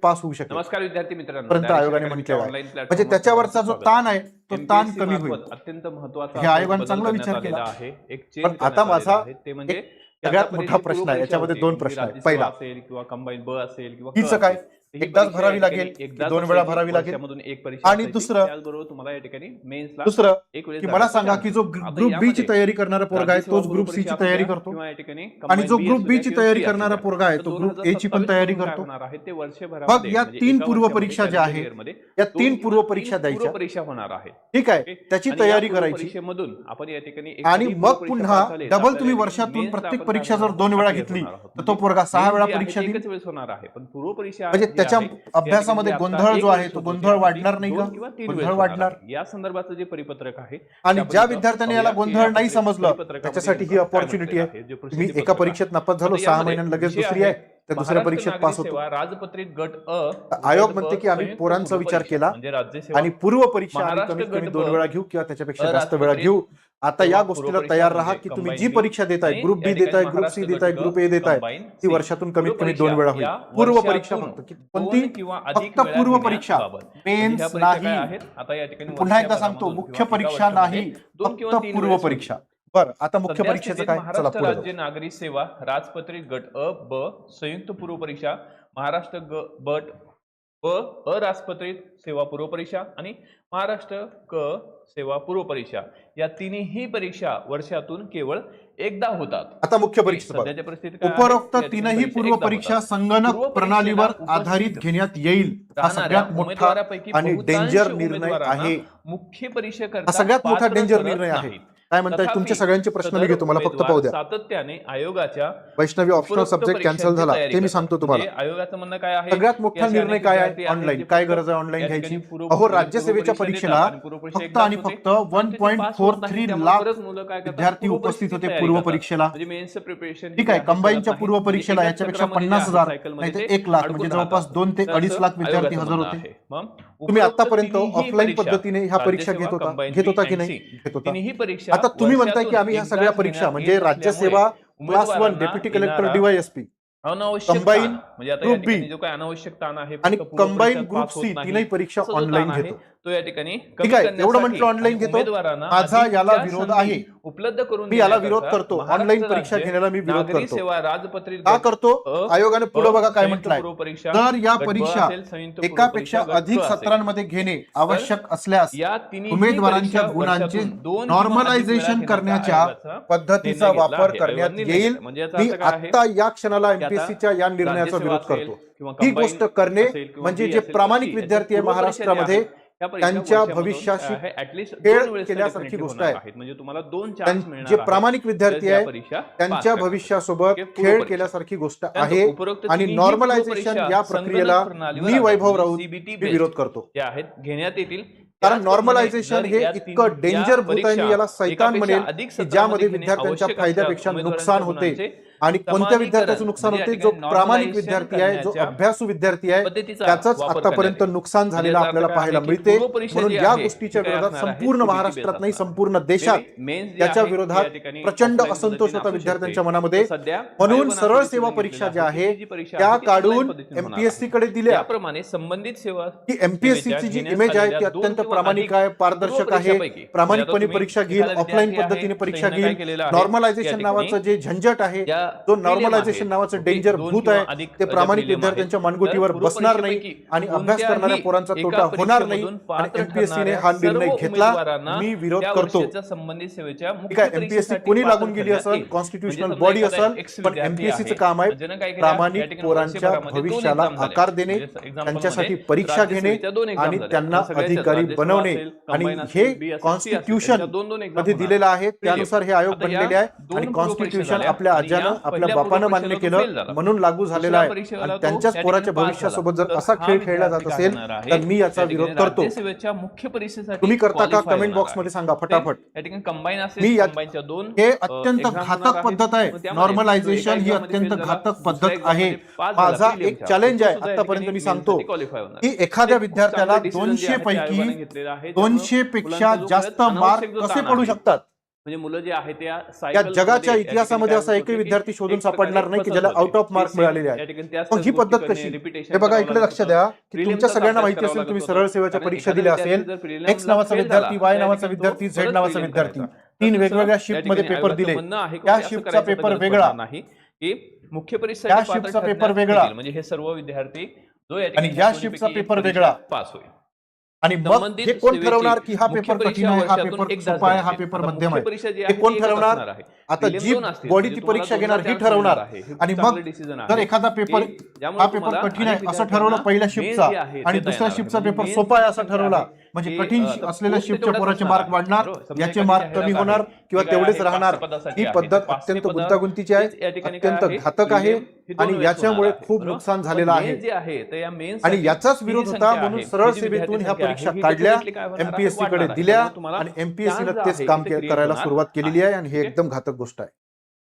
Pass होऊ शकेल. नमस्कार विद्यार्थी मित्रांनो, परंतु आयोगाने म्हटलेलं आहे म्हणजे त्याच्यावरचा जो ताण आहे तो ताण कमी होईल. अत्यंत महत्त्वाचा हे आयोगाने चांगला विचार केला आहे. एक पण आता माझा ते म्हणजे सगळ्यात मोठा प्रश्न आहे, याच्यामध्ये दोन प्रश्न आहेत. पहिला असेल किंवा कंबाईन ब असेल किंवा फीचं काय, एकदाच भरावी लागेल की दोन वेळा भरावी लागेल, एक परीक्षा आणि दुसरं त्याचबरोबर तुम्हाला या ठिकाणी मेन्सला दुसरं एक वेळेस की मला सांगा की जो ग्रुप बी ची तयारी करणारा पोरगा आहे तोच ग्रुप सी ची तयारी करतो, किंवा या ठिकाणी आणि जो ग्रुप बी ची तयारी करणारा पोरगा आहे तो ग्रुप ए ची पण तयारी करतो. ते वर्षभर मग या तीन पूर्व परीक्षा ज्या आहेत या तीन पूर्व परीक्षा द्यायच्या, परीक्षा होणार आहे. ठीक आहे, त्याची तयारी करायची परीक्षेमधून आपण या ठिकाणी आणि मग पुन्हा डबल तुम्ही वर्षातून प्रत्येक परीक्षा जर 2 वेळा घेतली तर तो पोरगा 6 वेळा परीक्षा देईल. एकच वेळेस होणार आहे. पण पूर्व परीक्षा म्हणजे त्याच्या अभ्यासामध्ये गोंधळ जो आहे तो गोंधळ वाढणार नाही का? गोंधळ वाढणार. या संदर्भाचं जे परिपत्रक आहे आणि ज्या विद्यार्थ्यांनी याला गोंधळ नाही समजलं त्याच्यासाठी ही अपॉर्च्युनिटी आहे. मी एका परीक्षेत नापास झालो, 6 महिन्यांनी लगेच दुसरी आहे, तर दुसऱ्या परीक्षेत पास होतो. राजपत्रित गट अ आयोग म्हणते की आम्ही पोरांचा विचार केला आणि पूर्व परीक्षा आम्ही कमीत कमी 2 वेळा घेऊ किंवा त्याच्यापेक्षा जास्त वेळा घेऊ. आता या गोष्टीला तयार राहा की तुम्ही जी परीक्षा देताय, ग्रुप बी देताय, ग्रुप सी देताय, ग्रुप ए देताय, ती वर्षातून कमीत कमी 2 वेळा होईल. पूर्व परीक्षा फक्त कोणती? फक्त पूर्व परीक्षा, मेन्स नाही. पुन्हा एकदा सांगतो, मुख्य परीक्षा नाही, फक्त पूर्व परीक्षा. बरं, आता मुख्य परीक्षेचं काय? चला महाराष्ट्र पुढे राज्य नागरी सेवा राजपत्रित गट अ ब संयुक्त पूर्व परीक्षा, महाराष्ट्र गट ब अराजपत्रित सेवा पूर्व परीक्षा आणि महाराष्ट्र क सेवा पूर्व परीक्षा, या तिन्ही परीक्षा वर्षातून केवळ एकदा होतात. आता मुख्य परीक्षा उपरोक्त तीनही पूर्व परीक्षा संगणक प्रणालीवर आधारित घेण्यात येईल. हा सगळ्यात मोठा आणि डेंजर निर्णय आहे. मुख्य परीक्षा हा सगळ्यात मोठा डेंजर निर्णय आहे. काय म्हणताय? तुमचे सगळ्यांचे प्रश्न मी घेतो, मला फक्त पाहू द्या. सातत्याने आयोगाच्या वैष्णवी ऑप्शनल सब्जेक्ट कॅन्सल झाला ते मी सांगतो तुम्हाला. आयोगाचं म्हणणं काय आहे? सगळ्यात मोठा निर्णय काय आहे? ऑनलाईन. काय गरज आहे ऑनलाईन घ्यायची? अहो, राज्यसेवेच्या परीक्षेला फक्त आणि फक्त 1.43 लाख विद्यार्थी उपस्थित होते पूर्व परीक्षेला. ठीक आहे, कंबाईनच्या पूर्व परीक्षेला याच्यापेक्षा 50,000 नाही तर 1 लाख म्हणजे जवळपास 2 ते 2.5 लाख विद्यार्थी हजर होते. तुम्ही आतापर्यंत ऑफलाईन पद्धतीने ह्या परीक्षा घेत होता की नाही? घेत होता. आता तुम्ही म्हणताय की आम्ही ह्या सगळ्या परीक्षा म्हणजे राज्यसेवा class 1 deputy collector DYSP, combine group B जो काही अनावश्यक ताण आहे आणि कंबाईन ग्रुप सी तीनही परीक्षा ऑनलाईन घेतो. तो या ठिकाणी ठीक आहे, एवढं म्हटलं ऑनलाईन घेतो. माझा याला विरोध आहे, उपलब्ध करून मी याला विरोध करतो. ऑनलाईन परीक्षा घेण्याला मी विरोध करतो. का करतो? आयोगाने पुढे बघा काय म्हटलंय, तर या परीक्षा एकापेक्षा अधिक सत्रांमध्ये घेणे आवश्यक असल्यास उमेदवारांच्या गुणांचे नॉर्मलायझेशन करण्याच्या पद्धतीचा वापर करण्यात येईल. मी आता या क्षणाला एमपीएससीच्या या निर्णयाचा विरोध करतो. ही गोष्ट करणे म्हणजे जे प्रामाणिक विद्यार्थी आहे महाराष्ट्रामध्ये त्यांच्या भविष्याशी खेळ केल्यासारखी गोष्ट आहे. म्हणजे तुम्हाला 2 चान्स मिळणार. जे प्रामाणिक विद्यार्थी आहे त्यांच्या भविष्यासोबत खेळ केल्यासारखी गोष्ट आहे. आणि नॉर्मलायझेशन या प्रक्रियेला मी वैभव राऊत विरोध करतो. जे आहेत घेण्यात येतील, कारण नॉर्मलायझेशन हे इतकं डेंजर भूत आहे, मी याला सैतान म्हणेल, की ज्यामध्ये विद्यार्थ्यांच्या फायद्यापेक्षा नुकसान होते. आणि कोणत्या विद्यार्थ्याचं नुकसान होते? जो प्रामाणिक विद्यार्थी आहे, जो अभ्यासू विद्यार्थी आहे, त्याचंच आतापर्यंत नुकसान झालेलं आपल्याला पाहायला मिळते. म्हणून या गोष्टीच्या विरोधात संपूर्ण महाराष्ट्रात नाही संपूर्ण देशात त्याच्या विरोधात प्रचंड असंतोष होता विद्यार्थ्यांच्या मनामध्ये. म्हणून सरळ सेवा परीक्षा ज्या आहे त्या काढून एमपीएससी कडे दिल्या. त्याप्रमाणे संबंधित सेवा की एमपीएससीची जी इमेज आहे ती अत्यंत प्रामाणिक आहे, पारदर्शक आहे, प्रामाणिकपणे परीक्षा घेईल, ऑफलाईन पद्धतीने परीक्षा घेईल. नॉर्मलायझेशन नावाचं जे झंझट आहे, जो नॉर्मलायझेशन नावाचं डेंजर भूत आहे, ते प्रामाणिक विद्यार्थ्यांच्या मानगुटीवर बसणार नाही आणि अभ्यास करणाऱ्या पोरांचा तोटा होणार नाही. आणि एमपीएससीने हा निर्णय घेतला, मी विरोध करतो. ठीक आहे, एमपीएससी कोणी लागून गेली असेल, कॉन्स्टिट्यूशनल बॉडी असेल, पण एमपीएससीचं काम आहे प्रामाणिक पोरांच्या भविष्याला आकार देणे, त्यांच्यासाठी परीक्षा घेणे आणि त्यांना अधिकारी बनवणे. आणि हे कॉन्स्टिट्यूशन मध्ये दिलेलं आहे, त्यानुसार हे आयोग बनलेले आहे. आणि कॉन्स्टिट्यूशन आपल्या आज्यानं आपल्या बापानं मान्य केलं म्हणून लागू झालेला आहे. आणि त्यांच्याच पोराच्या भविष्यासोबत जर असा खेळ खेळला जात असेल तर मी याचा विरोध करतो. तुम्ही करता का? कमेंट बॉक्स मध्ये सांगा फटाफट. मी हे अत्यंत घातक पद्धत आहे. नॉर्मलायझेशन ही अत्यंत घातक पद्धत आहे. माझा एक चॅलेंज आहे आतापर्यंत मी सांगतो की एखाद्या विद्यार्थ्याला 200 पैकी 200 पेक्षा जास्त मार्क कसे पडू शकतात? म्हणजे मुलं जे आहेत त्या त्या जगाच्या इतिहासामध्ये असा एकही विद्यार्थी शोधून सापडणार नाही की ज्याला आउट ऑफ मार्क मिळालेले आहे. मग ही पद्धत कशी? हे बघा, इकडे लक्ष द्या की तुमच्या सगळ्यांना माहिती असेल, तुम्ही सरळ सेवेच्या परीक्षा दिल्या असेल. एक्स नावाचा विद्यार्थी, वाय नावाचा विद्यार्थी, झेड नावाचा विद्यार्थी, 3 वेगवेगळ्या शिफ्ट मध्ये पेपर दिले. त्या शिफ्टचा पेपर वेगळा नाही की मुख्य त्या परीक्षा शिफ्टचा पेपर वेगळा म्हणजे हे सर्व विद्यार्थी जो आणि या शिफ्टचा पेपर वेगळा पास होईल. आणि मग हे कोण ठरवणार की हा पेपर कठीण आहे, हा पेपर सोपा आहे, हा पेपर मध्यम आहे? हे कोण ठरवणार? आता जी बॉडी ती परीक्षा घेणार ही ठरवणार. आणि मग जर एखादा पेपर हा पेपर कठीण आहे असं ठरवलं पहिल्या शिफ्टचा आणि दुसऱ्या शिफ्टचा पेपर सोपा आहे असं ठरवला, म्हणजे कठीण असलेल्या शिफ्टच्या पोराचे मार्क वाढणार, याचे मार्क कमी होणार किंवा तेवढेच राहणार. ही पद्धत अत्यंत गुंतागुंतीची आहे, अत्यंत घातक आहे आणि याच्यामुळे खूप नुकसान झालेलं आहे. आणि याचाच विरोध होता म्हणून सरळ सेवेतून ह्या परीक्षा काढल्या, एमपीएससी कडे दिल्या आणि एमपीएससीने तेच काम करायला सुरुवात केलेली आहे आणि हे एकदम घातक गोष्ट आहे.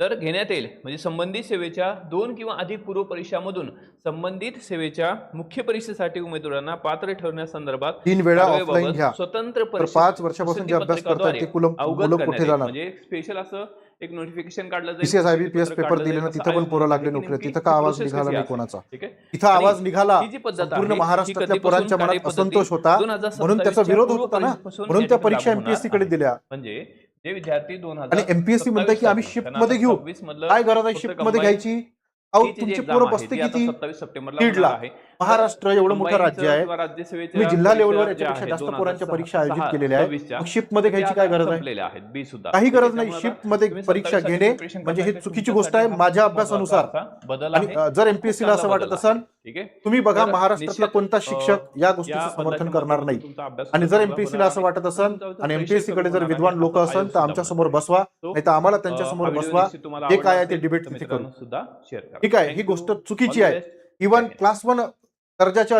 तर घेण्यात येईल म्हणजे संबंधित सेवेच्या 2 किंवा अधिक पूर्व परीक्षामधून संबंधित सेवेच्या मुख्य परीक्षेसाठी उमेदवारांना पात्र ठरवण्यासंदर्भात 3 वेळा ऑफलाईन घ्या. स्वतंत्र 5 वर्षापासून जे अभ्यास करतात ते मुलं कुठे जाणार? म्हणजे स्पेशल असं एक नोटिफिकेशन काढलं PCS IBPS पेपर दिले ना, तिथं पण पोरं लागले नोकरी. तिथं का आवाज निघाला नाही कोणाचा? इथं आवाज निघाला. पूर्ण महाराष्ट्रातल्या पोरांच्या मनात असंतोष होता म्हणून त्याचा विरोध होत होता ना, म्हणून त्या परीक्षा एमपीएससी कडे दिल्या. म्हणजे जे विद्यार्थी आणि एमपीएससी म्हणते की आम्ही शिफ्ट मध्ये घेऊ. काय गरज आहे शिफ्ट मध्ये घ्यायची? अहो, तुमची पोरं बसते किती? 27 सप्टेंबरला दीडला. आहे. महाराष्ट्र एवढं मोठं राज्य आहे, राज्यसेवेच्या तुम्ही जिल्हा लेवलवर ज्या याच्यापेक्षा आहेत, जास्त 2006 पोरांच्या परीक्षा आयोजित केलेल्या आहेत. मग शिफ्ट मध्ये घ्यायची काय गरज आहे? संपलेल्या आहेत, बी सुद्धा काही गरज नाही. त्याच्यामुळे शिफ्ट मध्ये तुम्ही परीक्षा 27 घेणे preparation म्हणजे हे करताय, चुकीची गोष्ट आहे माझ्या अभ्यासानुसार. बदल आणि आहे. जर एमपीएससी ला असं वाटत असेल, ठीक आहे, तुम्ही बघा तर महाराष्ट्रातला निश्चित, कोणता शिक्षक या गोष्टीचं या समर्थन बदलाच्या करणार नाही. तुमचा अभ्यास आणि जर चांगला एमपीएससी ला होणार असं आहे. वाटत असेल तुमचा आणि परीक्षा एमपीएससी कडे जर होणार विद्वान आहे, लोक असं असेल तर आयोग आमच्या सुद्धा समोर बसवा, तो, नाही तर आम्हाला त्यांच्या समोर व्हिडिओ बसवा. निश्चित तुम्हाला हे काय आहे आवडला ते डिबेट असेल, तिथे तर करू. मित्रांनो सुद्धा शेअर करा. ठीक आहे, ही Thank you. गोष्ट चुकीची All the आहे. best. Even Thank you. Class 1 दर्जाच्या